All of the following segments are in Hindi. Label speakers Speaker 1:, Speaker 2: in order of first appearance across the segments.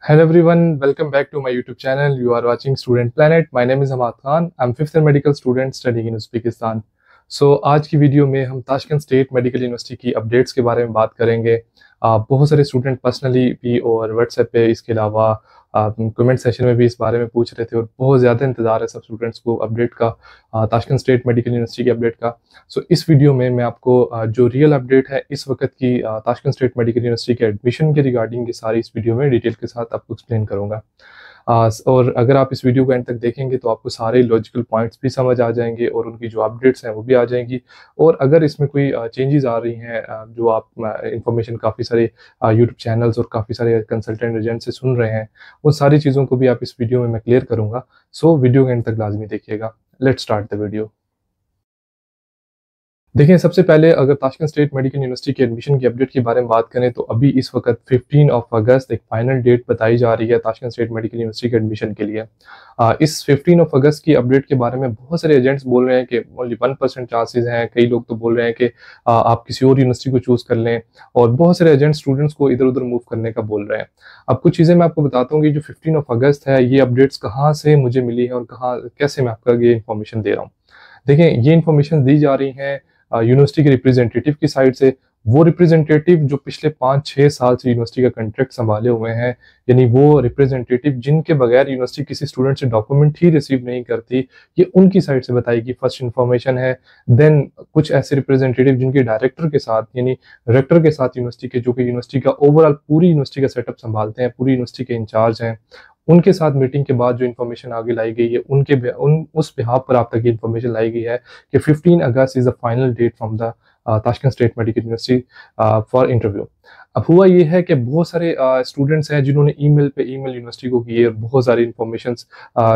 Speaker 1: Hello everyone, welcome back to my YouTube channel. You are watching Student Planet. My name is Hamad Khan. I'm fifth year medical student studying in Uzbekistan. आज की वीडियो में हम ताशकंद स्टेट मेडिकल यूनिवर्सिटी की अपडेट्स के बारे में बात करेंगे। बहुत सारे स्टूडेंट पर्सनली भी और व्हाट्सएप पे इसके अलावा कमेंट सेशन में भी इस बारे में पूछ रहे थे और बहुत ज़्यादा इंतज़ार है सब स्टूडेंट्स को अपडेट का, ताशकंद स्टेट मेडिकल यूनिवर्सिटी की अपडेट का। इस वीडियो में मैं आपको जो रियल अपडेट है इस वक्त की ताशकंद स्टेट मेडिकल यूनिवर्सिटी के एडमिशन के रिगार्डिंग ये सारी इस वीडियो में डिटेल के साथ आपको एक्सप्लेन करूँगा। और अगर आप इस वीडियो को एंड तक देखेंगे तो आपको सारे लॉजिकल पॉइंट्स भी समझ आ जाएंगे और उनकी जो अपडेट्स हैं वो भी आ जाएंगी। और अगर इसमें कोई चेंजेस आ रही हैं जो आप इंफॉर्मेशन काफ़ी सारे यूट्यूब चैनल्स और काफ़ी सारे कंसल्टेंट एजेंट से सुन रहे हैं, उन सारी चीज़ों को भी आप इस वीडियो में मैं क्लियर करूँगा। वीडियो के एंड तक लाजमी देखिएगा। Let's start the video. देखिए, सबसे पहले अगर ताशकंद स्टेट मेडिकल यूनिवर्सिटी के एडमिशन की अपडेट के बारे में बात करें तो अभी इस वक्त 15 अगस्त एक फाइनल डेट बताई जा रही है ताशकंद स्टेट मेडिकल यूनिवर्सिटी के एडमिशन के लिए। इस 15 अगस्त की अपडेट के बारे में बहुत सारे एजेंट्स बोल रहे हैं कि ओनली 1% चांसेस हैं। कई लोग तो बोल रहे हैं कि आप किसी और यूनिवर्सिटी को चूज़ कर लें, और बहुत सारे एजेंट्स स्टूडेंट्स को इधर उधर मूव करने का बोल रहे हैं। अब कुछ चीज़ें मैं आपको बताता हूँ कि जो 15 अगस्त है ये अपडेट्स कहाँ से मुझे मिली है और कहाँ कैसे मैं आपको ये इन्फॉर्मेशन दे रहा हूँ। देखिए, ये इन्फॉर्मेशन दी जा रही है यूनिवर्सिटी के रिप्रेजेंटेटिव की साइड से। वो रिप्रेजेंटेटिव जो पिछले 5-6 साल से यूनिवर्सिटी का कॉन्ट्रैक्ट संभाले हुए हैं, यानी वो रिप्रेजेंटेटिव जिनके बगैर यूनिवर्सिटी किसी स्टूडेंट से डॉक्यूमेंट ही रिसीव नहीं करती, ये उनकी साइड से बताएगी फर्स्ट इन्फॉर्मेशन है। देन कुछ ऐसे रिप्रेजेंटेटिव जिनके डायरेक्टर के साथ यानी रेक्टर के साथ यूनिवर्सिटी के, जो कि यूनिवर्सिटी का ओवरऑल पूरी यूनिवर्सिटी का सेटअप संभालते हैं, पूरी यूनिवर्सिटी के इंचार्ज हैं, उनके साथ मीटिंग के बाद जो इन्फॉर्मेशन आगे लाई गई है उस बिहाफ पर आप तक ये इन्फॉर्मेशन लाई गई है कि 15 August is the final date from the Tashkent state medical university for interview. अब हुआ ये है कि बहुत सारे स्टूडेंट्स हैं जिन्होंने ईमेल यूनिवर्सिटी को की है, बहुत सारी इन्फॉर्मेशन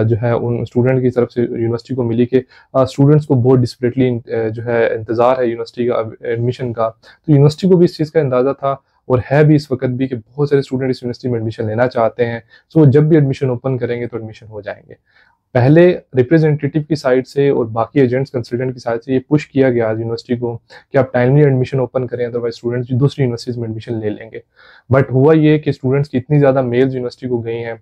Speaker 1: जो है उन स्टूडेंट की तरफ से यूनिवर्सिटी को मिली कि स्टूडेंट्स को बहुत डिस्परेटली जो है इंतज़ार है यूनिवर्सिटी का एडमिशन का। तो यूनिवर्सिटी को भी इस चीज़ का अंदाज़ा था और है भी इस वक्त भी कि बहुत सारे स्टूडेंट इस यूनिवर्सिटी में एडमिशन लेना चाहते हैं। जब भी एडमिशन ओपन करेंगे तो एडमिशन हो जाएंगे। पहले रिप्रेजेंटेटिव की साइड से और बाकी एजेंट्स कंसल्टेंट की साइड से ये पुश किया गया यूनिवर्सिटी को कि आप टाइमली एडमिशन ओपन करें, अदरवाइज स्टूडेंट्स दूसरी यूनिवर्सिटीज में एडमिशन ले लेंगे। बट हुआ ये कि स्टूडेंट्स की इतनी ज़्यादा मेल्स यूनिवर्सिटी को गई हैं,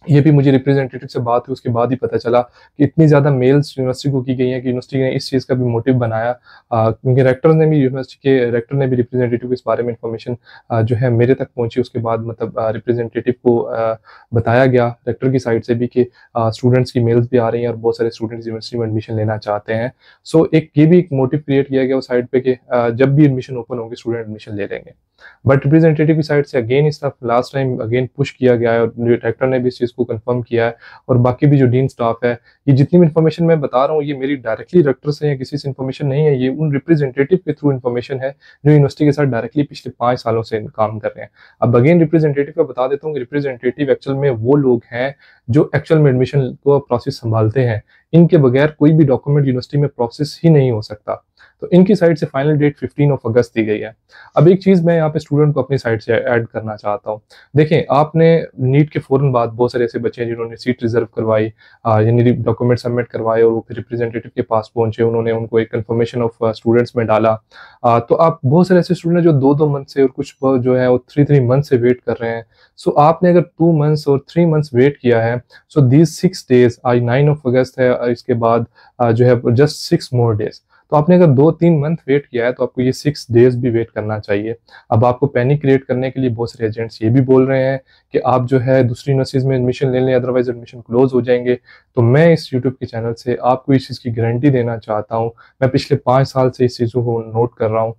Speaker 1: ये भी मुझे रिप्रेजेंटेटिव से बात हुई उसके बाद ही पता चला कि इतनी ज़्यादा मेल्स यूनिवर्सिटी को की गई हैं कि यूनिवर्सिटी ने इस चीज़ का भी मोटिव बनाया, क्योंकि यूनिवर्सिटी के रेक्टर ने भी रिप्रेजेंटेटिव को इस बारे में इंफॉर्मेशन जो है मेरे तक पहुंची। उसके बाद मतलब रिप्रेजेंटेटिव को बताया गया रेक्टर की साइड से भी कि स्टूडेंट्स की मेल्स भी आ रही हैं और बहुत सारे स्टूडेंट्स यूनिवर्सिटी में एडमिशन लेना चाहते हैं। ये भी एक मोटिव क्रिएट किया गया उस साइड पे कि जब भी एडमिशन ओपन होंगे स्टूडेंट एडमिशन ले लेंगे। बट रिप्रेजेंटेटिव की साइड से अगेन इस तरफ लास्ट टाइम अगेन पुश किया गया है और डायरेक्टर ने भी इस चीज़ को कंफर्म किया है, और बाकी भी जो डीन स्टाफ है, ये जितनी भी इन्फॉर्मेशन मैं बता रहा हूँ ये मेरी डायरेक्टली डायरेक्टर से या किसी से इन्फॉर्मेशन नहीं है, ये उन रिप्रेजेंटेटिव के थ्रू इन्फॉर्मेशन है जो यूनिवर्सिटी के साथ डायरेक्टली पिछले 5 सालों से काम कर रहे हैं। अब अगेन रिप्रेजेंटेटिव का बता देता हूँ कि रिप्रेजेंटेटिव एक्चुअल में वो लोग हैं जो एक्चुअल में एडमिशन को प्रोसेस संभालते हैं। इनके बगैर कोई भी डॉक्यूमेंट यूनिवर्सिटी में प्रोसेस ही नहीं हो सकता। तो इनकी साइड से फाइनल डेट 15 अगस्त दी गई है। अब एक चीज़ मैं यहाँ पे स्टूडेंट को अपनी साइड से ऐड करना चाहता हूँ। देखें, आपने नीट के फौरन बाद बहुत सारे ऐसे बच्चे हैं जिन्होंने सीट रिजर्व करवाई, यानी डॉक्यूमेंट सबमिट करवाए और वो फिर रिप्रेजेंटेटिव के पास पहुंचे, उन्होंने उनको एक कन्फर्मेशन ऑफ स्टूडेंट्स में डाला। तो आप बहुत सारे ऐसे स्टूडेंट जो 2-2 मंथ से और कुछ जो है वो 3-3 मंथ से वेट कर रहे हैं। आपने अगर 2 मंथ्स और 3 मंथ्स वेट किया है, दीज 6 डेज, आज 9 अगस्त है, इसके बाद जो है जस्ट 6 मोर डेज। तो आपने अगर 2-3 मंथ वेट किया है तो आपको ये 6 डेज भी वेट करना चाहिए। अब आपको पैनिक क्रिएट करने के लिए बहुत सारे एजेंट्स ये भी बोल रहे हैं कि आप जो है दूसरी यूनिवर्सिटीज में एडमिशन ले लें, अदरवाइज एडमिशन क्लोज हो जाएंगे। तो मैं इस यूट्यूब के चैनल से आपको इस चीज़ की गारंटी देना चाहता हूँ। मैं पिछले 5 साल से इस चीज़ों को नोट कर रहा हूँ।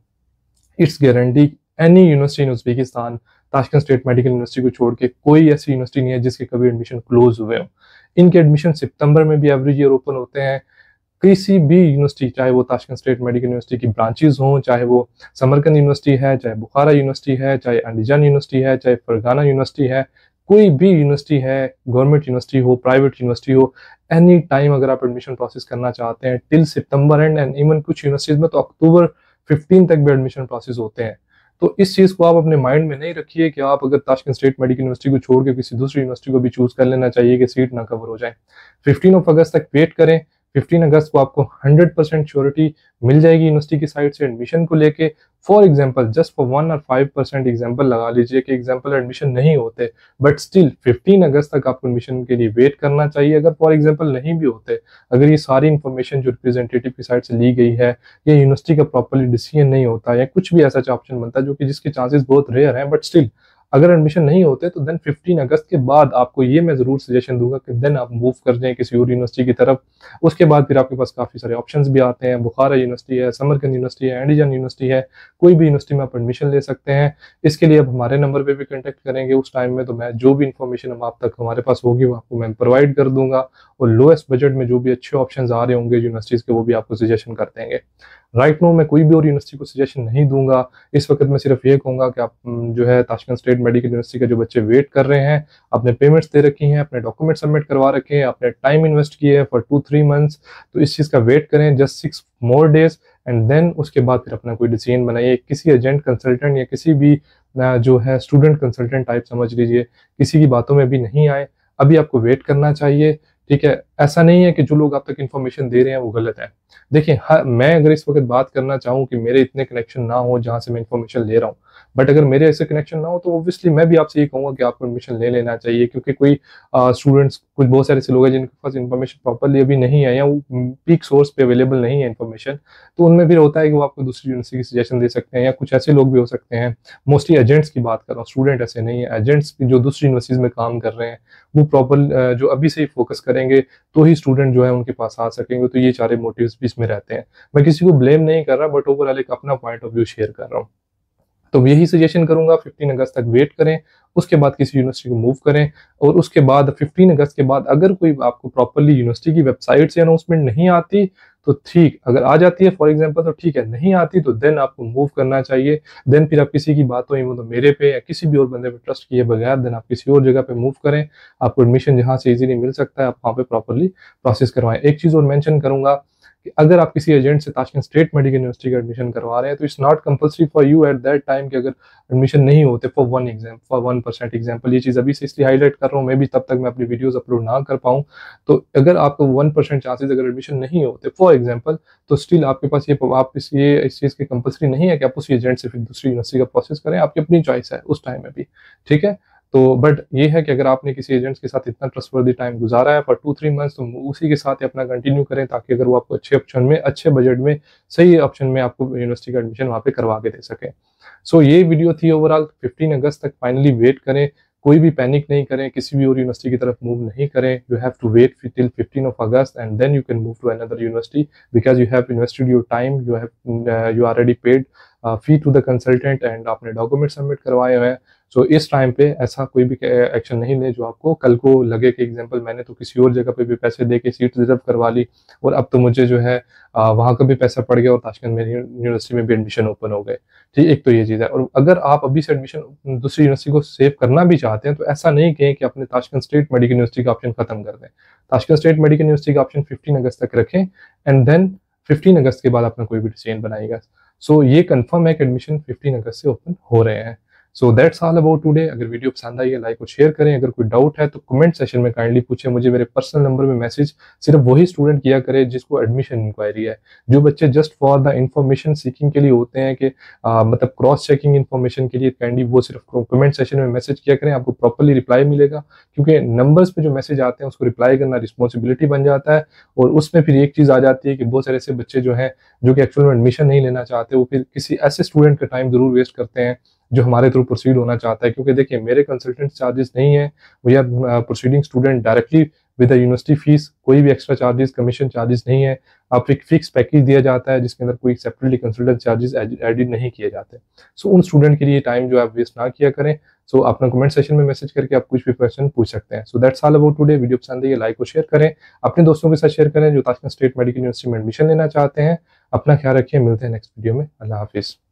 Speaker 1: It's guarantee any university in Uzbekistan, Tashkent state medical university को छोड़ के कोई ऐसी यूनिवर्सिटी नहीं है जिसके कभी एडमिशन क्लोज हुए हों। इनके एडमिशन सितंबर में भी एवरी ईयर ओपन होते हैं। किसी भी यूनिवर्सिटी, चाहे वो ताशकंद स्टेट मेडिकल यूनिवर्सिटी की ब्रांचेज हों, चाहे वो समरकंद यूनिवर्सिटी है, चाहे बुखारा यूनिवर्सिटी है, चाहे अंडीजान यूनिवर्सिटी है, चाहे फरगाना यूनिवर्सिटी है, कोई भी यूनिवर्सिटी है, गवर्नमेंट यूनिवर्सिटी हो, प्राइवेट यूनिवर्सिटी हो, एनी टाइम अगर आप एडमिशन प्रोसेस करना चाहते हैं टिल सितंबर एंड इवन कुछ यूनिवर्सिटीज में तो अक्टूबर 15 तक भी एडमिशन प्रोसेस होते हैं। तो इस चीज़ को आप अपने माइंड में नहीं रखिए कि आप अगर ताशकंद स्टेट मेडिकल यूनिवर्सिटी को छोड़ के किसी दूसरी यूनिवर्सिटी को भी चूज कर लेना चाहिए कि सीट ना कवर हो जाए। 15 अगस्त तक वेट करें। 15 अगस्त को आपको 100% श्योरिटी मिल जाएगी यूनिवर्सिटी की साइड से एडमिशन को लेके। फॉर एग्जाम्पल, जस्ट फॉर 1 और 5% एग्जाम्पल लगा लीजिए कि एग्जाम्पल एडमिशन नहीं होते, बट स्टिल 15 अगस्त तक आपको एडमिशन के लिए वेट करना चाहिए। अगर फॉर एग्जाम्पल नहीं भी होते, अगर ये सारी इन्फॉर्मेशन जो रिप्रेजेंटेटिव की साइड से ली गई है, या यूनिवर्सिटी का प्रॉपरली डिसीजन नहीं होता, या कुछ भी ऐसा ऑप्शन बनता है जो कि जिसके चांसेस बहुत रेयर हैं, बट स्टिल अगर एडमिशन नहीं होते तो देन 15 अगस्त के बाद आपको ये मैं जरूर सजेशन दूंगा कि देन आप मूव कर जाएं किसी और यूनिवर्सिटी की तरफ। उसके बाद फिर आपके पास काफ़ी सारे ऑप्शंस भी आते हैं, बुखारा यूनिवर्सिटी है, समरकंद यूनिवर्सिटी है, एंडीजन यूनिवर्सिटी है, कोई भी यूनिवर्सिटी में आप एडमिशन ले सकते हैं। इसके लिए आप हमारे नंबर पे भी कॉन्टैक्ट करेंगे उस टाइम में, तो मैं जो भी इन्फॉर्मेशन हम आप तक हमारे पास होगी वो आपको मैं प्रोवाइड कर दूंगा, और लोएस्ट बजट में जो भी अच्छे ऑप्शन आ रहे होंगे यूनिवर्सिटीज़ के वो भी आपको सजेशन कर देंगे। राइट नो मैं कोई भी और यूनिवर्सिटी को सजेशन नहीं दूंगा इस वक्त। मैं सिर्फ ये कहूँगा कि आप जो है ताशकंद स्टेट मेडिकल यूनिवर्सिटी के जो बच्चे वेट कर रहे हैं, अपने पेमेंट्स दे रखी हैं, अपने डॉक्यूमेंट सबमिट करवा रखे हैं, अपने टाइम इन्वेस्ट किए हैं फॉर 2-3 मंथ्स, तो इस चीज़ का वेट करें just 6 more days, and then उसके बाद फिर अपना कोई डिसीजन बनाइए। किसी एजेंट कंसल्टेंट या किसी भी जो है स्टूडेंट कंसल्टेंट टाइप समझ लीजिए, किसी की बातों में भी नहीं आए, अभी आपको वेट करना चाहिए। ठीक है, ऐसा नहीं है कि जो लोग आप तक इन्फॉर्मेशन दे रहे हैं वो गलत है। देखिए, मैं अगर इस वक्त बात करना चाहूँ कि मेरे इतने कनेक्शन ना हो जहाँ से मैं इन्फॉर्मेशन ले रहा हूँ, बट अगर मेरे ऐसे कनेक्शन ना हो तो ऑब्वियसली मैं भी आपसे ये कहूँगा कि आपको एडमिशन ले लेना चाहिए, क्योंकि कोई स्टूडेंट्स, कुछ बहुत सारे ऐसे लोग हैं जिनके पास इन्फॉर्मेशन प्रॉपरली अभी नहीं है, या वो पीक सोर्स पे अवेलेबल नहीं है इन्फॉर्मेशन, तो उनमें भी होता है कि वो आपको दूसरी यूनिवर्सिटी की सजेशन दे सकते हैं, या कुछ ऐसे लोग भी हो सकते हैं। मोस्टली एजेंट्स की बात कर रहा हूँ, स्टूडेंट ऐसे नहीं है, एजेंट्स भी जो दूसरी यूनिवर्सिटीज में काम कर रहे हैं वो प्रॉपर जो अभी से ही फोकस करेंगे तो ही स्टूडेंट जो है उनके पास आ सकेंगे। तो ये सारे मोटिव्स भी इसमें रहते हैं। मैं किसी को ब्लेम नहीं कर रहा, बट ओवरऑल एक अपना पॉइंट ऑफ व्यू शेयर कर रहा हूँ। तो यही सजेशन करूंगा, 15 अगस्त तक वेट करें, उसके बाद किसी यूनिवर्सिटी को मूव करें, और उसके बाद 15 अगस्त के बाद अगर कोई आपको प्रॉपरली यूनिवर्सिटी की वेबसाइट से अनाउंसमेंट नहीं आती तो ठीक, अगर आ जाती है फॉर एग्जांपल तो ठीक है, नहीं आती तो देन आपको मूव करना चाहिए। देन फिर आप किसी की बातों ही मतलब मेरे पे या किसी भी और बंदे पे ट्रस्ट किए बगैर देन आप किसी और जगह पे मूव करें। आपको एडमिशन जहाँ से इजीली मिल सकता है आप वहाँ पे प्रॉपरली प्रोसेस करवाएं। एक चीज़ और मेंशन करूंगा कि अगर आप किसी एजेंट से ताशकंद स्टेट मेडिकल यूनिवर्सिटी का एडमिशन करवा रहे हैं तो it's not compulsory for you at that time कि अगर एडमिशन नहीं होते फॉर 1% एग्जाम्पल, ये चीज़ अभी से इसलिए हाईलाइट कर रहा हूँ, मैं भी तब तक मैं अपनी वीडियोस अपलोड ना कर पाऊँ। तो अगर आपको 1% चांसेस अगर एडमिशन नहीं होते फॉर एग्जाम्पल, तो स्टिल आपके पास ये आप इस चीज़ की कंपल्सरी नहीं है कि आप उसी एजेंट से फिर दूसरी यूनिवर्सिटी का प्रोसेस करें, आपकी अपनी चॉइस है उस टाइम में भी। ठीक है, तो बट ये है कि अगर आपने किसी एजेंट्स के साथ इतना ट्रस्टवर्दी टाइम गुजारा है फॉर 2-3 मंथ्स, तो उसी के साथ ही अपना कंटिन्यू करें, ताकि अगर वो आपको अच्छे ऑप्शन में, अच्छे बजट में, सही ऑप्शन में आपको यूनिवर्सिटी का एडमिशन वहाँ पे करवा के दे सके। सो ये वीडियो थी ओवरऑल। 15 अगस्त तक फाइनली वेट करें, कोई भी पैनिक नहीं करें, किसी भी और यूनिवर्सिटी की तरफ मूव नहीं करें। You have to wait till 15 of August and then you can move to another university, because you have invested your time, you already paid fee to the consultant, and आपने डॉक्यूमेंट सबमिट करवाए हुए हैं। सो इस टाइम पे ऐसा कोई भी एक्शन नहीं ले जो आपको कल को लगे कि एग्जाम्पल मैंने तो किसी और जगह पे भी पैसे दे के सीट रिजर्व करवा ली और अब तो मुझे जो है वहाँ का भी पैसा पड़ गया और ताशकंद में यूनिवर्सिटी में भी एडमिशन ओपन हो गए। ठीक, एक तो ये चीज़ है। और अगर आप अभी से एडमिशन दूसरी यूनिवर्सिटी को सेव करना भी चाहते हैं तो ऐसा नहीं कहें कि अपने ताशकंद स्टेट मेडिकल यूनिवर्सिटी का ऑप्शन खत्म कर दें। ताशकंद स्टेट मेडिकल यूनिवर्सिटी का ऑप्शन 15 अगस्त तक रखें, एंड देन 15 अगस्त के बाद अपना कोई भी डिसीजन बनाएगा। सो ये कंफर्म है कि एडमिशन 15 अगस्त से ओपन हो रहे हैं। So that's all about today. अगर वीडियो पसंद आई है लाइक और शेयर करें। अगर कोई डाउट है तो कमेंट सेशन में काइंडली पूछें मुझे। मेरे पर्सनल नंबर में मैसेज सिर्फ वही स्टूडेंट किया करे जिसको एडमिशन इंक्वायरी है। जो बच्चे just for the information seeking के लिए होते हैं कि मतलब क्रॉस चेकिंग इन्फॉर्मेशन के लिए, काइंडली वो सिर्फ कमेंट सेशन में मैसेज किया करें, आपको प्रॉपरली रिप्लाई मिलेगा। क्योंकि नंबर्स पे जो मैसेज आते हैं उसको रिप्लाई करना रिस्पॉन्सिबिलिटी बन जाता है। और उसमें फिर एक चीज़ आ जाती है कि बहुत सारे ऐसे बच्चे जो हैं जो कि एक्चुअल में एडमिशन नहीं लेना चाहते, वो फिर किसी ऐसे स्टूडेंट का टाइम जरूर वेस्ट करते हैं जो हमारे थ्रू प्रोसीड होना चाहता है। क्योंकि देखिए मेरे कंसल्टेंट चार्जेस नहीं है, we are proceeding student directly with the university fees. कोई भी एक्स्ट्रा चार्जेस, कमीशन चार्जेस नहीं है। आप एक फिक्स पैकेज दिया जाता है जिसके अंदर कोई सेपरेटली कंसल्टेंट चार्जेस एडिड नहीं किए जाते। सो उन स्टूडेंट के लिए टाइम जो आप वेस्ट ना किया करें। सो अपना कमेंट सेशन में मैसेज करके आप कुछ भी क्वेश्चन पूछ सकते हैं। So that's all about today. Video पसंद है लाइक और शेयर करें, अपने दोस्तों के साथ शेयर करें जो ताशकंद स्टेट मेडिकल यूनिवर्सिटी में एडमिशन लेना चाहते हैं। अपना ख्याल रखिए, मिलते हैं नेक्स्ट वीडियो में। अल्लाह हाफिज़।